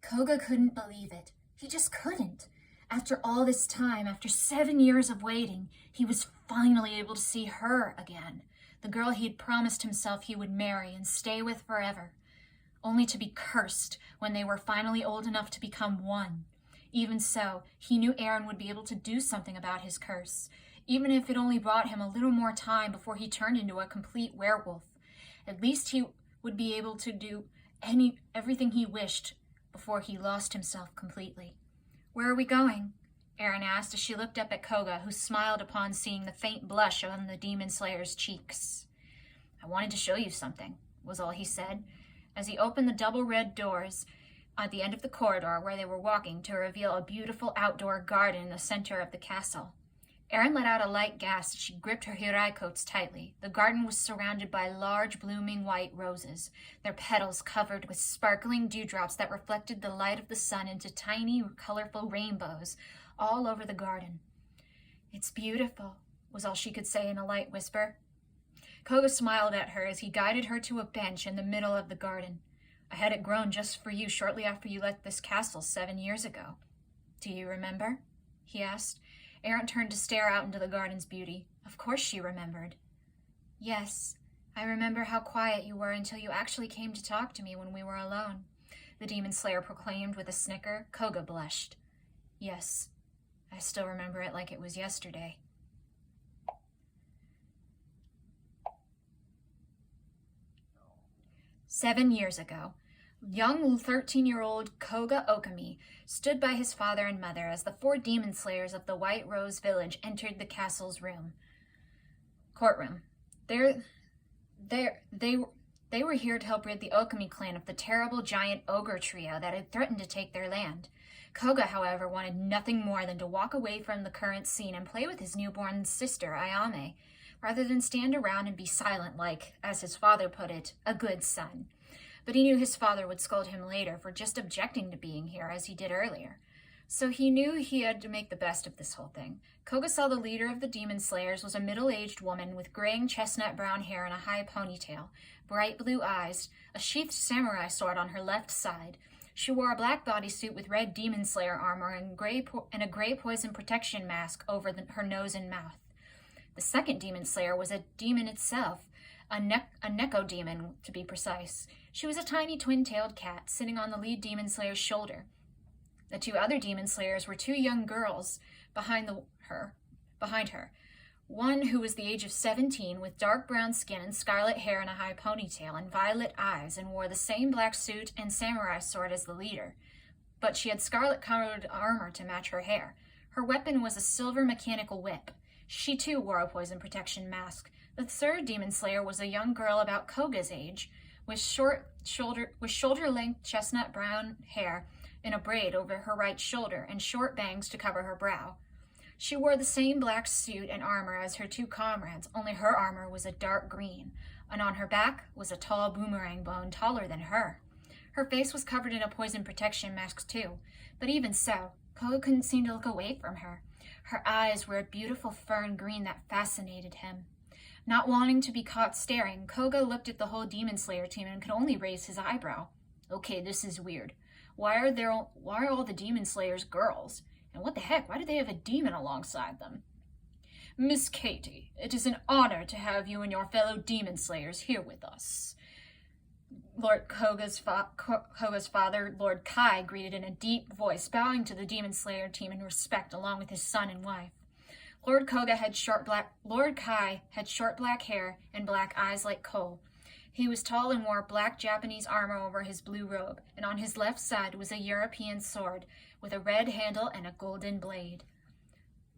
Koga couldn't believe it. He just couldn't. After all this time, after 7 years of waiting, he was finally able to see her again, the girl he had promised himself he would marry and stay with forever, only to be cursed when they were finally old enough to become one. Even so, he knew Aaron would be able to do something about his curse, even if it only brought him a little more time before he turned into a complete werewolf. At least he would be able to do everything he wished before he lost himself completely. "Where are we going?" Aaron asked as she looked up at Koga, who smiled upon seeing the faint blush on the demon slayer's cheeks. "I wanted to show you something," was all he said, as he opened the double red doors at the end of the corridor where they were walking to reveal a beautiful outdoor garden in the center of the castle. Aaron let out a light gasp as she gripped her hirai coats tightly. The garden was surrounded by large, blooming white roses, their petals covered with sparkling dewdrops that reflected the light of the sun into tiny, colorful rainbows all over the garden. "It's beautiful," was all she could say in a light whisper. Koga smiled at her as he guided her to a bench in the middle of the garden. "I had it grown just for you shortly after you left this castle 7 years ago. Do you remember?" he asked. Aaron turned to stare out into the garden's beauty. Of course she remembered. "Yes, I remember how quiet you were until you actually came to talk to me when we were alone," the demon slayer proclaimed with a snicker. Koga blushed. "Yes, I still remember it like it was yesterday." "7 years ago, young 13-year-old Koga Okami stood by his father and mother as the 4 demon slayers of the White Rose village entered the castle's courtroom. They were here to help rid the Okami clan of the terrible giant ogre trio that had threatened to take their land. Koga, however, wanted nothing more than to walk away from the current scene and play with his newborn sister, Ayame, rather than stand around and be silent like, as his father put it, a good son. But he knew his father would scold him later for just objecting to being here, as he did earlier. So he knew he had to make the best of this whole thing. Koga saw the leader of the demon slayers was a middle-aged woman with graying chestnut brown hair and a high ponytail, bright blue eyes, a sheathed samurai sword on her left side. She wore a black bodysuit with red demon slayer armor and a gray poison protection mask over her nose and mouth. The second demon slayer was a demon itself, a Neko demon, to be precise. She was a tiny twin-tailed cat sitting on the lead demon slayer's shoulder. The 2 other demon slayers were 2 young girls behind her. One who was the age of 17 with dark brown skin and scarlet hair and a high ponytail and violet eyes and wore the same black suit and samurai sword as the leader. But she had scarlet-colored armor to match her hair. Her weapon was a silver mechanical whip. She too wore a poison protection mask. The third demon slayer was a young girl about Koga's age, with shoulder-length chestnut brown hair in a braid over her right shoulder and short bangs to cover her brow. She wore the same black suit and armor as her 2 comrades, only her armor was a dark green, and on her back was a tall boomerang bone taller than her. Her face was covered in a poison protection mask too, but even so, Koga couldn't seem to look away from her. Her eyes were a beautiful fern green that fascinated him. Not wanting to be caught staring, Koga looked at the whole demon slayer team and could only raise his eyebrow. "Okay, this is weird. Why are all the demon slayers girls? And what the heck, why do they have a demon alongside them?" "Miss Katie, it is an honor to have you and your fellow demon slayers here with us." Lord Koga's father, Lord Kai, greeted in a deep voice, bowing to the demon slayer team in respect along with his son and wife. Lord Kai had short black hair and black eyes like coal. He was tall and wore black Japanese armor over his blue robe, and on his left side was a European sword with a red handle and a golden blade.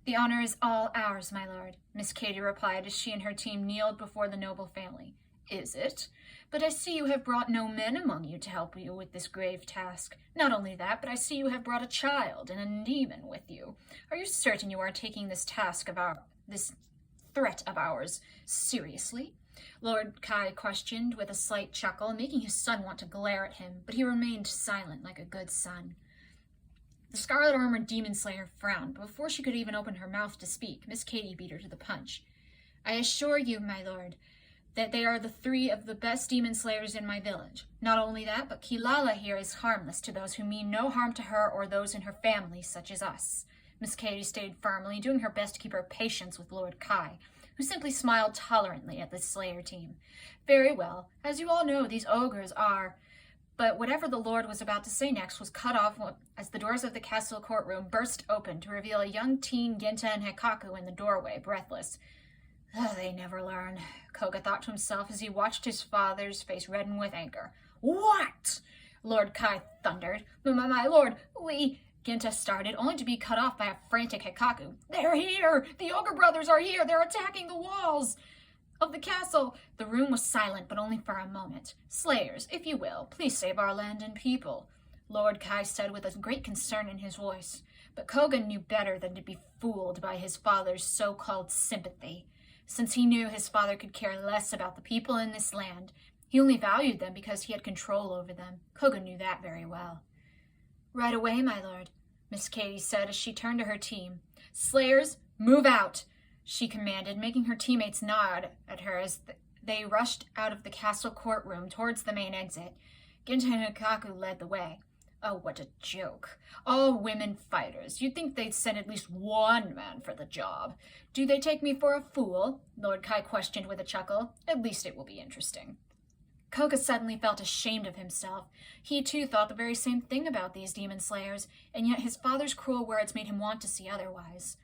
"The honor is all ours, my lord," Miss Katie replied as she and her team kneeled before the noble family. "Is it? But I see you have brought no men among you to help you with this grave task. Not only that, but I see you have brought a child and a demon with you. Are you certain you are taking this this threat of ours seriously?" Lord Kai questioned with a slight chuckle, making his son want to glare at him, but he remained silent like a good son. The scarlet-armored demon slayer frowned, but before she could even open her mouth to speak, Miss Katie beat her to the punch. "I assure you, my lord, that they are the 3 of the best demon slayers in my village. Not only that, but Kilala here is harmless to those who mean no harm to her or those in her family, such as us. Miss Katie stayed firmly, doing her best to keep her patience with Lord Kai, who simply smiled tolerantly at the Slayer team. Very well. As you all know, these ogres are... But whatever the Lord was about to say next was cut off as the doors of the castle courtroom burst open to reveal a young teen Ginta and Hekaku in the doorway, breathless. They never learn, Koga thought to himself as he watched his father's face redden with anger. What? Lord Kai thundered. My lord, we... Ginta started, only to be cut off by a frantic Hekaku. They're here! The ogre brothers are here! They're attacking the walls of the castle! The room was silent, but only for a moment. Slayers, if you will, please save our land and people, Lord Kai said with a great concern in his voice. But Koga knew better than to be fooled by his father's so-called sympathy. Since he knew his father could care less about the people in this land, he only valued them because he had control over them. Koga knew that very well. Right away, my lord, Miss Katie said as she turned to her team. Slayers, move out, she commanded, making her teammates nod at her as they rushed out of the castle courtroom towards the main exit. Ginta and Hikaku led the way. Oh, what a joke. All women fighters. You'd think they'd send at least one man for the job. Do they take me for a fool? Lord Kai questioned with a chuckle. At least it will be interesting. Koga suddenly felt ashamed of himself. He too thought the very same thing about these demon slayers, and yet his father's cruel words made him want to see otherwise.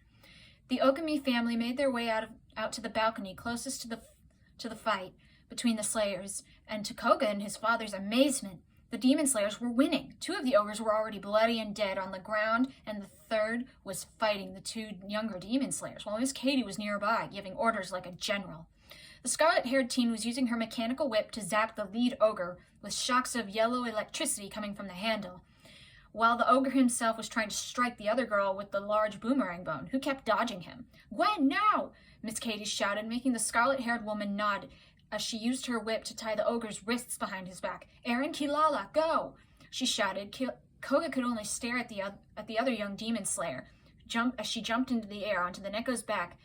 The Okami family made their way out to the balcony closest to the fight between the slayers, and to Koga and his father's amazement, the demon slayers were winning. 2 of the ogres were already bloody and dead on the ground, and the 3rd was fighting the 2 younger demon slayers, while Miss Katie was nearby, giving orders like a general. The scarlet-haired teen was using her mechanical whip to zap the lead ogre, with shocks of yellow electricity coming from the handle, while the ogre himself was trying to strike the other girl with the large boomerang bone, who kept dodging him. Gwen, now! Miss Katie shouted, making the scarlet-haired woman nod as she used her whip to tie the ogre's wrists behind his back. Aaron, Kilala, go! She shouted. Koga could only stare at the other young demon slayer, as she jumped into the air onto the Neko's back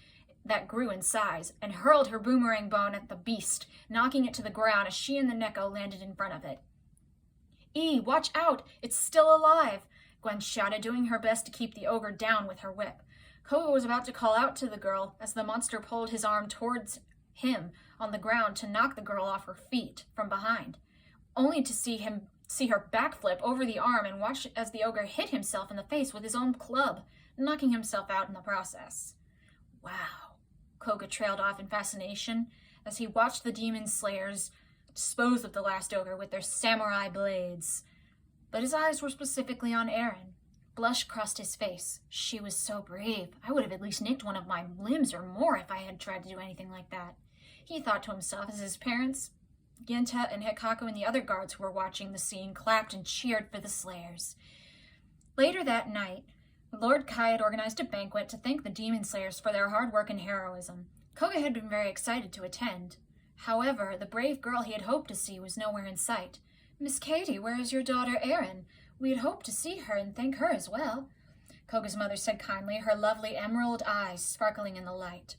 that grew in size, and hurled her boomerang bone at the beast, knocking it to the ground as she and the Neko landed in front of it. Watch out! It's still alive! Gwen shouted, doing her best to keep the ogre down with her whip. Koga was about to call out to the girl as the monster pulled his arm towards him on the ground to knock the girl off her feet from behind, only to see her backflip over the arm and watch as the ogre hit himself in the face with his own club, knocking himself out in the process. Wow, Koga trailed off in fascination as he watched the demon slayers dispose of the last ogre with their samurai blades. But his eyes were specifically on Aaron. Blush crossed his face. She was so brave. I would have at least nicked one of my limbs or more if I had tried to do anything like that. He thought to himself as his parents, Ginta and Hekaku and the other guards who were watching the scene clapped and cheered for the slayers. Later that night, Lord Kai had organized a banquet to thank the demon slayers for their hard work and heroism. Koga had been very excited to attend. However, the brave girl he had hoped to see was nowhere in sight. Miss Katie, where is your daughter Erin? We had hoped to see her and thank her as well, Koga's mother said kindly, her lovely emerald eyes sparkling in the light.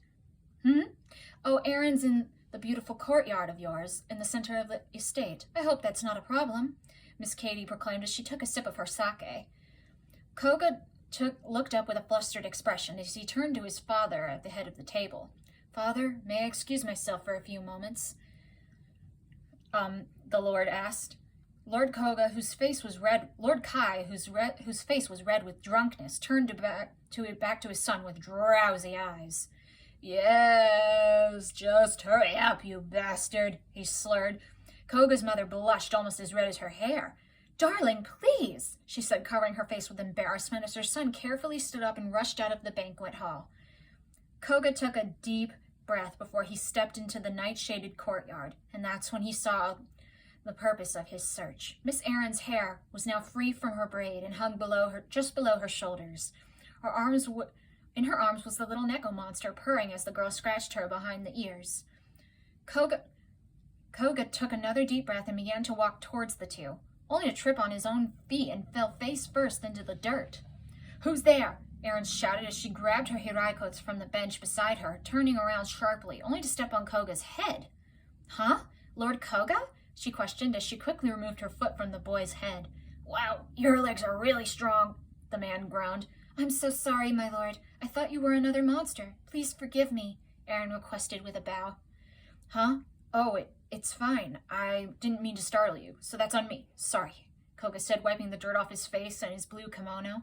Oh, Erin's in the beautiful courtyard of yours, in the center of the estate. I hope that's not a problem, Miss Katie proclaimed as she took a sip of her sake. Koga looked up with a flustered expression as he turned to his father at the head of the table. Father, may I excuse myself for a few moments? The Lord asked. Lord Kai, whose face was red with drunkenness, turned back to his son with drowsy eyes. Yes, just hurry up, you bastard, he slurred. Koga's mother blushed almost as red as her hair. Darling, please, she said, covering her face with embarrassment as her son carefully stood up and rushed out of the banquet hall. Koga took a deep breath before he stepped into the night-shaded courtyard, and that's when he saw the purpose of his search. Miss Erin's hair was now free from her braid and hung just below her shoulders. In her arms was the little Neko monster purring as the girl scratched her behind the ears. Koga took another deep breath and began to walk towards the two, only to trip on his own feet and fell face first into the dirt. Who's there? Erin shouted as she grabbed her hiraikots from the bench beside her, turning around sharply, only to step on Koga's head. Huh? Lord Koga? She questioned as she quickly removed her foot from the boy's head. Wow, your legs are really strong, the man groaned. I'm so sorry, my lord. I thought you were another monster. Please forgive me, Aaron requested with a bow. Huh? Oh, it's fine. I didn't mean to startle you, so that's on me. Sorry, Koga said, wiping the dirt off his face and his blue kimono.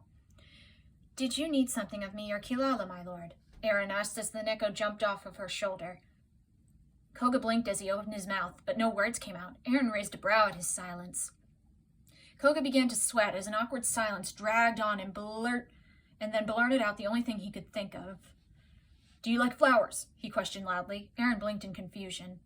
Did you need something of me or Kilala, my lord? Aaron asked as the Neko jumped off of her shoulder. Koga blinked as he opened his mouth, but no words came out. Aaron raised a brow at his silence. Koga began to sweat as an awkward silence dragged on and then blurted out the only thing he could think of. Do you like flowers? He questioned loudly. Aaron blinked in confusion.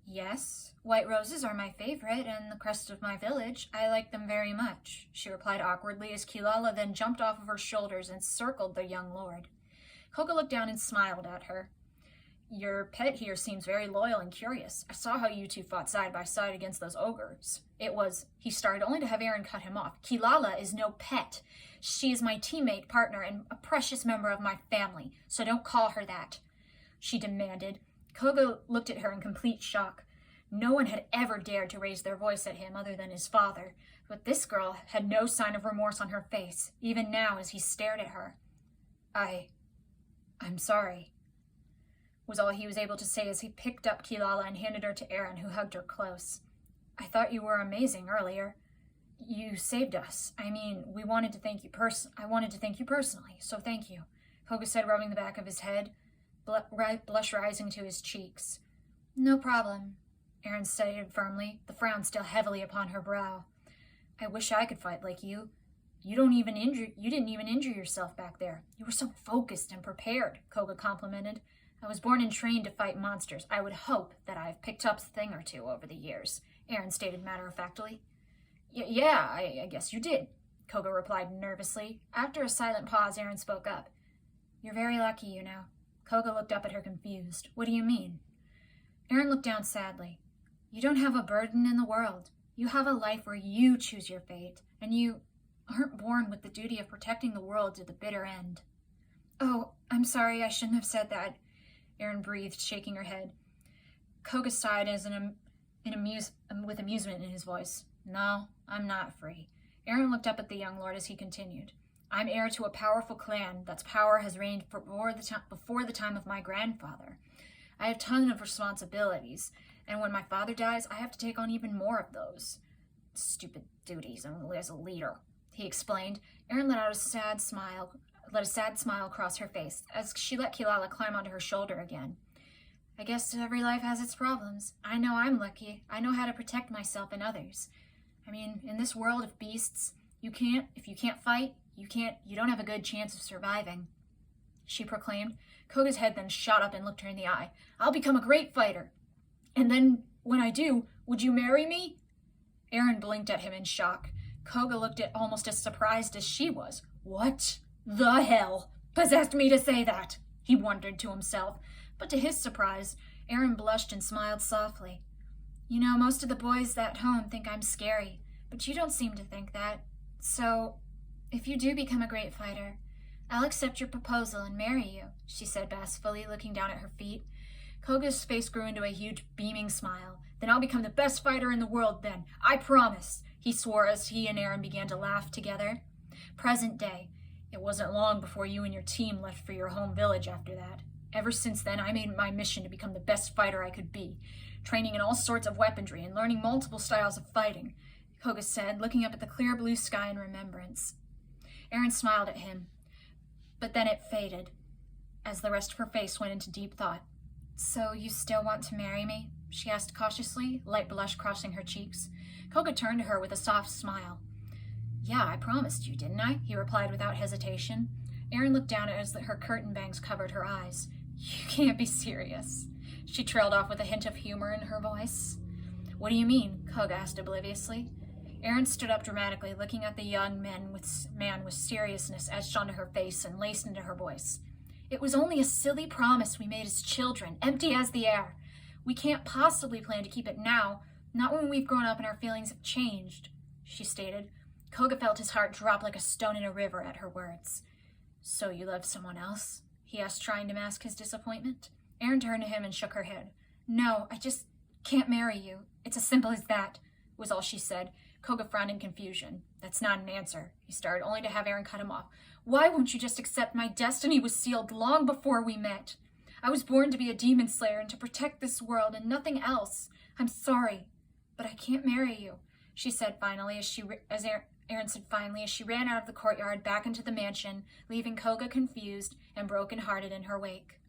Yes. White roses are my favorite and the crest of my village. I like them very much, she replied awkwardly as Kilala then jumped off of her shoulders and circled the young lord. Koga looked down and smiled at her. Your pet here seems very loyal and curious. I saw how you two fought side by side against those ogres. He started only to have Aaron cut him off. Kilala is no pet. She is my teammate, partner, and a precious member of my family, so don't call her that, she demanded. Koga looked at her in complete shock. No one had ever dared to raise their voice at him other than his father, but this girl had no sign of remorse on her face, even now as he stared at her. I'm sorry, was all he was able to say as he picked up Kilala and handed her to Aaron, who hugged her close. I thought you were amazing earlier. You saved us. I wanted to thank you personally, so thank you, Koga said, rubbing the back of his head, blush rising to his cheeks. No problem, Aaron stated firmly, the frown still heavily upon her brow. I wish I could fight like you. You didn't even injure yourself back there. You were so focused and prepared, Koga complimented. I was born and trained to fight monsters. I would hope that I've picked up a thing or two over the years, Aaron stated matter-of-factly. Yeah, I guess you did, Koga replied nervously. After a silent pause, Aaron spoke up. You're very lucky, you know. Koga looked up at her confused. What do you mean? Aaron looked down sadly. You don't have a burden in the world. You have a life where you choose your fate, and you aren't born with the duty of protecting the world to the bitter end. Oh, I'm sorry, I shouldn't have said that, Aaron breathed, shaking her head. Koga sighed with amusement in his voice. No, I'm not free. Aaron looked up at the young lord as he continued. I'm heir to a powerful clan that's power has reigned before the time of my grandfather. I have tons of responsibilities, and when my father dies, I have to take on even more of those. Stupid duties as a leader, he explained. Aaron let a sad smile cross her face as she let Kilala climb onto her shoulder again. I guess every life has its problems. I know I'm lucky. I know how to protect myself and others. In this world of beasts, if you can't fight, you don't have a good chance of surviving, she proclaimed. Koga's head then shot up and looked her in the eye. I'll become a great fighter. And then, when I do, would you marry me? Aaron blinked at him in shock. Koga looked at almost as surprised as she was. What the hell possessed me to say that? He wondered to himself. But to his surprise, Aaron blushed and smiled softly. You know, most of the boys at home think I'm scary, but you don't seem to think that. So, if you do become a great fighter, I'll accept your proposal and marry you, she said bashfully, looking down at her feet. Koga's face grew into a huge, beaming smile. Then I'll become the best fighter in the world then. I promise, he swore as he and Aaron began to laugh together. Present day. It wasn't long before you and your team left for your home village after that. Ever since then, I made my mission to become the best fighter I could be, training in all sorts of weaponry and learning multiple styles of fighting, Koga said, looking up at the clear blue sky in remembrance. Aaron smiled at him, but then it faded, as the rest of her face went into deep thought. So you still want to marry me? She asked cautiously, light blush crossing her cheeks. Koga turned to her with a soft smile. Yeah, I promised you, didn't I? He replied without hesitation. Aaron looked down at her as her curtain bangs covered her eyes. You can't be serious. She trailed off with a hint of humor in her voice. What do you mean? Koga asked obliviously. Aaron stood up dramatically, looking at the young man with seriousness etched onto her face and laced into her voice. It was only a silly promise we made as children, empty as the air. We can't possibly plan to keep it now, not when we've grown up and our feelings have changed, she stated. Koga felt his heart drop like a stone in a river at her words. So you love someone else? He asked, trying to mask his disappointment. Aaron turned to him and shook her head. No, I just can't marry you. It's as simple as that, was all she said. Koga frowned in confusion. That's not an answer, he started, only to have Aaron cut him off. Why won't you just accept my destiny was sealed long before we met? I was born to be a demon slayer and to protect this world and nothing else. I'm sorry, but I can't marry you, she said finally Aaron said finally as she ran out of the courtyard back into the mansion, leaving Koga confused and broken-hearted in her wake.